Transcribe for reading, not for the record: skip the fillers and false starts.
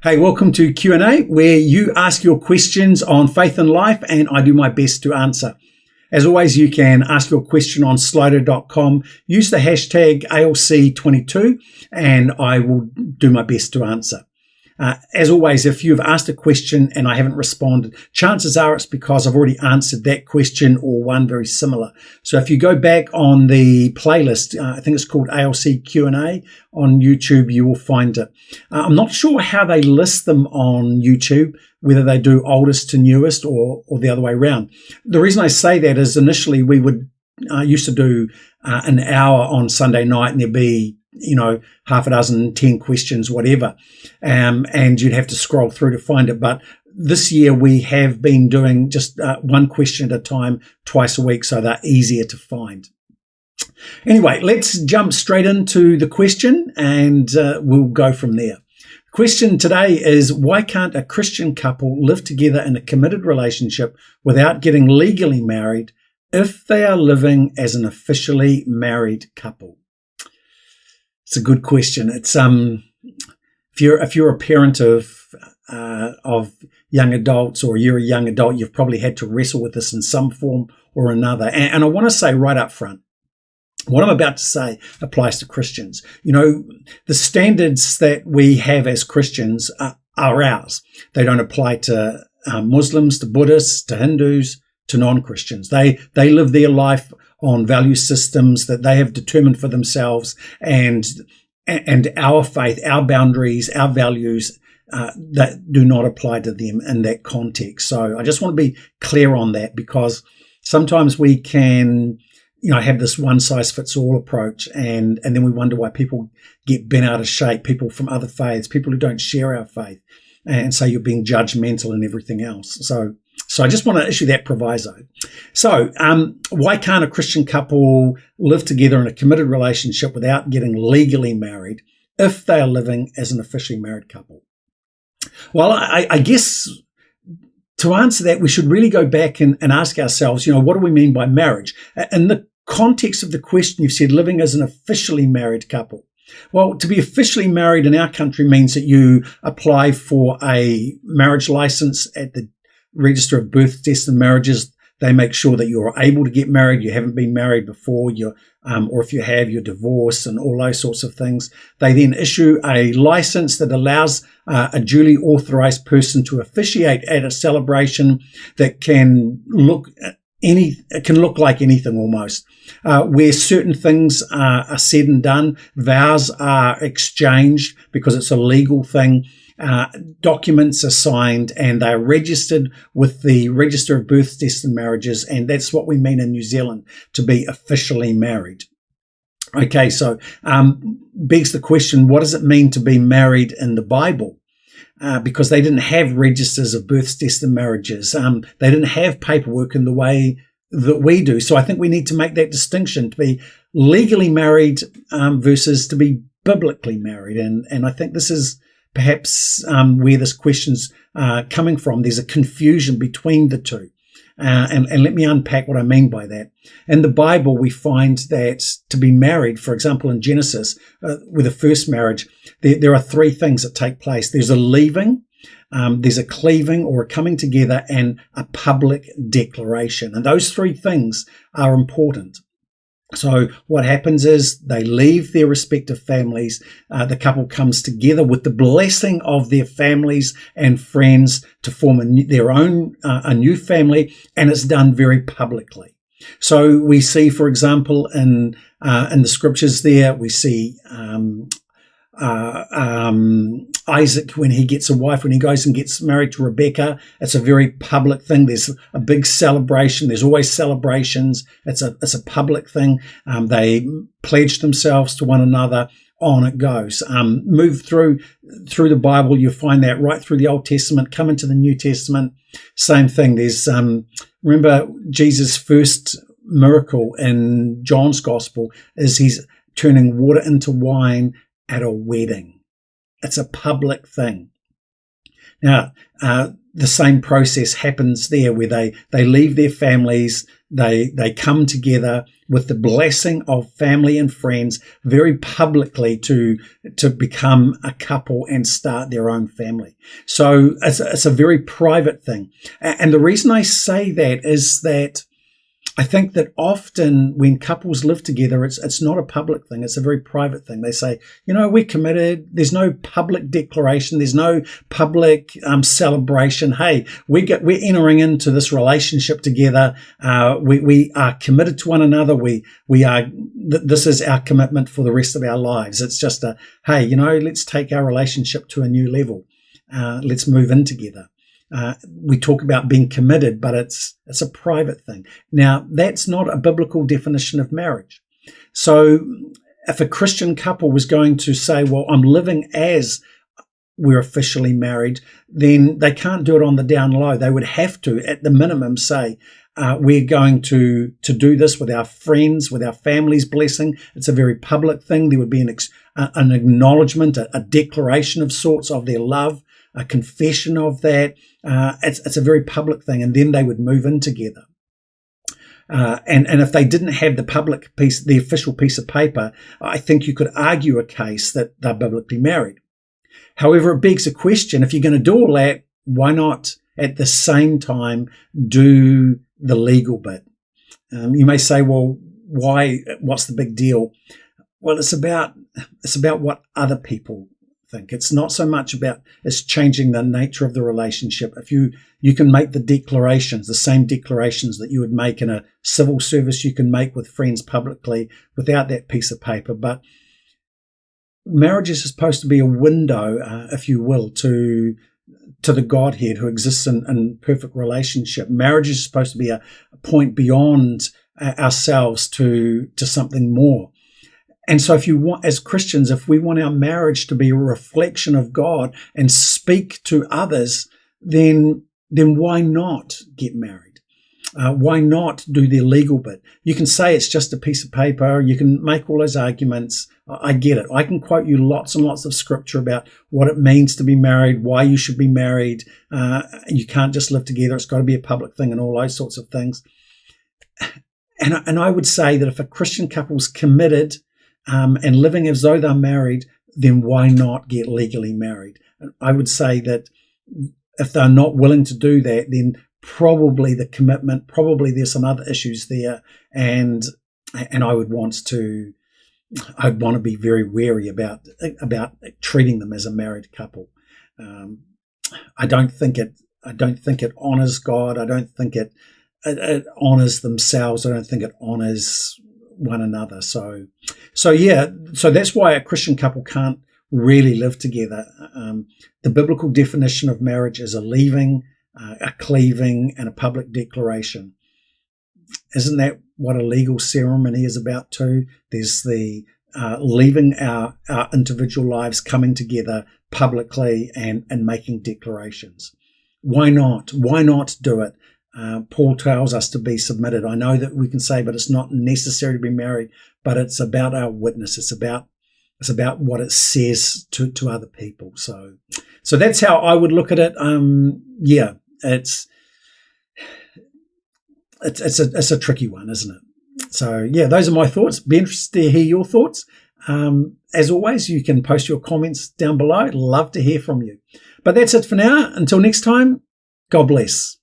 Hey, welcome to Q&A, where you ask your questions on faith and life, and I do my best to answer. As always, you can ask your question on slido.com. Use the hashtag ALC22, and I will do my best to answer. As always, if you've asked a question and I haven't responded, chances are it's because I've already answered that question or one very similar. So if you go back on the playlist, I think it's called ALC Q&A on YouTube, you will find it. I'm not sure how they list them on YouTube, whether they do oldest to newest or the other way around. The reason I say that is initially we would used to do an hour on Sunday night, and there'd be half a dozen, 10 questions, whatever. And you'd have to scroll through to find it. But this year we have been doing just one question at a time, twice a week, so they're easier to find. Anyway, let's jump straight into the question and we'll go from there. The question today is, why can't a Christian couple live together in a committed relationship without getting legally married if they are living as an officially married couple? It's a good question. It's if you're a parent of young adults, or you're a young adult, you've probably had to wrestle with this in some form or another. And I want to say right up front, what I'm about to say applies to Christians. The standards that we have as Christians are ours. They don't apply to Muslims, to Buddhists, to Hindus, to non-Christians. They live their life on value systems that they have determined for themselves, and our faith, our boundaries, our values that do not apply to them in that context. So I just want to be clear on that, because sometimes we can have this one size fits all approach, and then we wonder why people get bent out of shape, people from other faiths, people who don't share our faith, and say you're being judgmental and everything else. So I just want to issue that proviso. So why can't a Christian couple live together in a committed relationship without getting legally married if they are living as an officially married couple? Well, I guess to answer that, we should really go back and ask ourselves, what do we mean by marriage? In the context of the question, you've said living as an officially married couple. Well, to be officially married in our country means that you apply for a marriage license at the Register of Births, Deaths and Marriages. They make sure that you're able to get married, you haven't been married before, or if you have, you're divorced, and all those sorts of things. They then issue a license that allows a duly authorized person to officiate at a celebration that can look like anything almost, where certain things are said and done, vows are exchanged because it's a legal thing. Documents are signed and they're registered with the Register of Births, Deaths and Marriages, and that's what we mean in New Zealand to be officially married. Okay, so begs the question, what does it mean to be married in the Bible? Because they didn't have registers of births, deaths and marriages. They didn't have paperwork in the way that we do. So I think we need to make that distinction, to be legally married versus to be biblically married. And I think this is perhaps where this question's coming from. There's a confusion between the two. And let me unpack what I mean by that. In the Bible, we find that to be married, for example, in Genesis, with a first marriage, there are three things that take place. There's a leaving, there's a cleaving or a coming together, and a public declaration. And those three things are important. So what happens is they leave their respective families. The couple comes together with the blessing of their families and friends to form a new family, and it's done very publicly. So we see, for example, in the scriptures there, we see Isaac, when he gets a wife, when he goes and gets married to Rebecca, it's a very public thing. There's a big celebration. There's always celebrations. It's a public thing. They pledge themselves to one another. On it goes. Move through the Bible, you find that right through the Old Testament, come into the New Testament, same thing. There's remember Jesus' first miracle in John's Gospel is he's turning water into wine at a wedding. It's a public thing. Now, the same process happens there where they leave their families, they come together with the blessing of family and friends very publicly to become a couple and start their own family. So it's a very private thing. And the reason I say that is that I think that often when couples live together, it's not a public thing. It's a very private thing. They say, we're committed. There's no public declaration. There's no public celebration. Hey, we're entering into this relationship together. We are committed to one another. This is our commitment for the rest of our lives. It's just hey, let's take our relationship to a new level. Let's move in together. We talk about being committed, but it's a private thing. Now, that's not a biblical definition of marriage. So if a Christian couple was going to say, well, I'm living as we're officially married, then they can't do it on the down low. They would have to, at the minimum, say, we're going to do this with our friends, with our family's blessing. It's a very public thing. There would be an acknowledgement, a declaration of sorts of their love, a confession of that. It's a very public thing, and then they would move in together. And if they didn't have the public piece, the official piece of paper, I think you could argue a case that they're biblically married. However, it begs a question: if you're going to do all that, why not at the same time do the legal bit? You may say, well, why? What's the big deal? Well, it's about what other people think. It's not so much about it's changing the nature of the relationship. If you can make the declarations, the same declarations that you would make in a civil service, you can make with friends publicly without that piece of paper. But marriage is supposed to be a window, if you will, to the Godhead who exists in perfect relationship. Marriage is supposed to be a point beyond ourselves to something more. And so if you want, as Christians, if we want our marriage to be a reflection of God and speak to others, then why not get married? Why not do the legal bit? You can say it's just a piece of paper. You can make all those arguments. I get it. I can quote you lots and lots of scripture about what it means to be married, why you should be married. You can't just live together. It's got to be a public thing and all those sorts of things. And I would say that if a Christian couple's committed and living as though they're married, then why not get legally married? And I would say that if they're not willing to do that, then probably the commitment, probably there's some other issues there, and I'd want to be very wary about treating them as a married couple. I don't think it honors God. I don't think it honors themselves. I don't think it honors one another. So that's why a Christian couple can't really live together. The biblical definition of marriage is a leaving, a cleaving, and a public declaration. Isn't that what a legal ceremony is about too? There's the leaving our individual lives, coming together publicly and making declarations. Why not? Why not do it? Paul tells us to be submitted. I know that we can say, but it's not necessary to be married, but it's about our witness. It's about what it says to other people. So that's how I would look at it. It's a tricky one, isn't it? So those are my thoughts. Be interested to hear your thoughts. As always, you can post your comments down below. I'd love to hear from you. But that's it for now. Until next time, God bless.